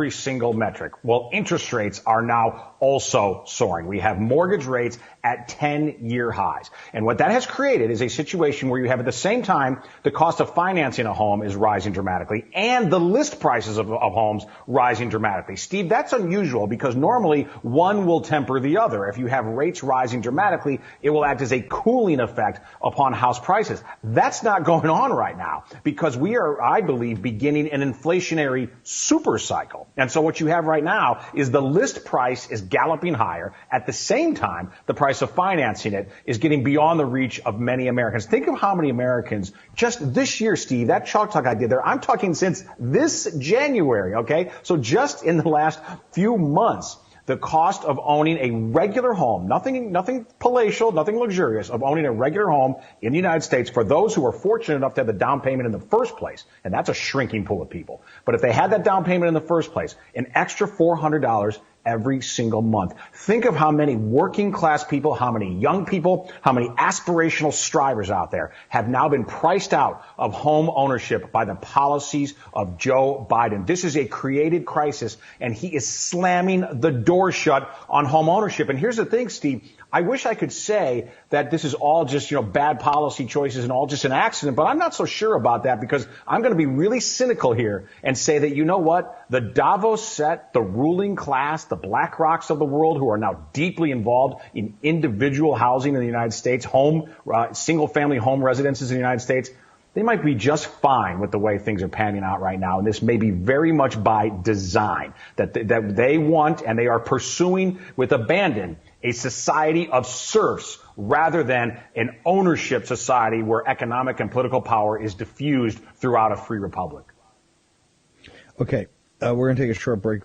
every single metric. Well, interest rates are now also soaring. We have mortgage rates at 10-year highs. And what that has created is a situation where you have at the same time the cost of financing a home is rising dramatically and the list prices of homes rising dramatically. Steve, that's unusual because normally one will temper the other. If you have rates rising dramatically, it will act as a cooling effect upon house prices. That's not going on right now because we are, I believe, beginning an inflationary super cycle. And so what you have right now is the list price is galloping higher. At the same time, the price of financing it is getting beyond the reach of many Americans. Think of how many Americans just this year, Steve, that chalk talk I did there, I'm talking since this January, okay? So just in the last few months, the cost of owning a regular home, nothing palatial, nothing luxurious, of owning a regular home in the United States for those who are fortunate enough to have the down payment in the first place, and that's a shrinking pool of people. But if they had that down payment in the first place, an extra $400 every single month. Think of how many working class people, how many young people, how many aspirational strivers out there have now been priced out of home ownership by the policies of Joe Biden. This is a created crisis, and he is slamming the door shut on home ownership. And here's the thing, Steve. I wish I could say that this is all just, bad policy choices and all just an accident, but I'm not so sure about that because I'm going to be really cynical here and say that, you know what? The Davos set, the ruling class, the BlackRocks of the world who are now deeply involved in individual housing in the United States, single-family home residences in the United States, they might be just fine with the way things are panning out right now. And this may be very much by design that they want and they are pursuing with abandon a society of serfs rather than an ownership society where economic and political power is diffused throughout a free republic. Okay, we're going to take a short break.